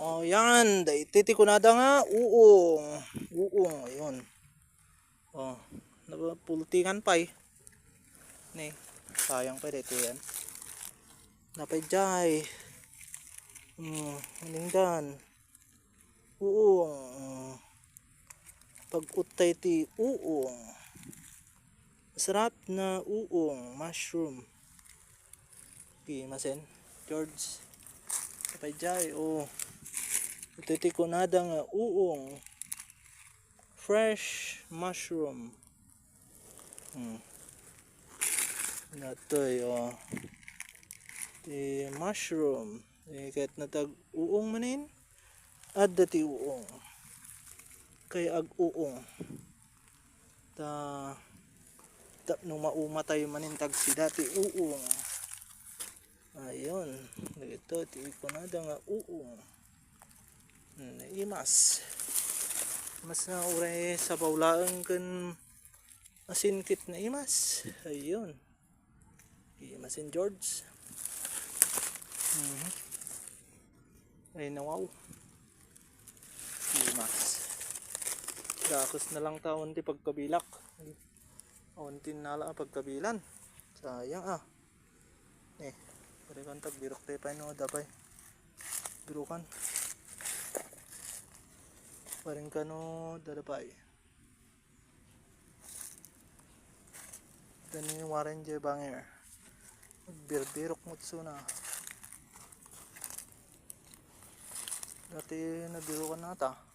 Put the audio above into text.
Oh, yan. Daititi ko nada nga. Uong. Uong. Ayun. Oh. Napultingan pa eh. Ni. Sayang pa dito yan. Napay Maningdan. Uong. Pag-utay ti uong. Masarap na uong. Mushroom. Okay, masen. George. Napay oh. Ito ko nada nga uong. Fresh mushroom. Natoy oh. Di mushroom. Kahit natag uong manin. Adda ti uong. Kay ag uong. Nung maumatay manin tag si dati uong. Ayun. Ito ti ko nada nga uong. Imas. Mas na uray sa bawlaan kan asinkit na imas. Ayun. Imasin George. Ay nawaw. Imas. Dakos na lang taon ti pagkabilak. Auntin nala pagkabilan. Sayang ah. Pwede tag birok tayo pa no dapay. Birukan. Paring kano dadapay. Dani waren je banger. Birbirok mo tsuna. Dati nabirukan nata.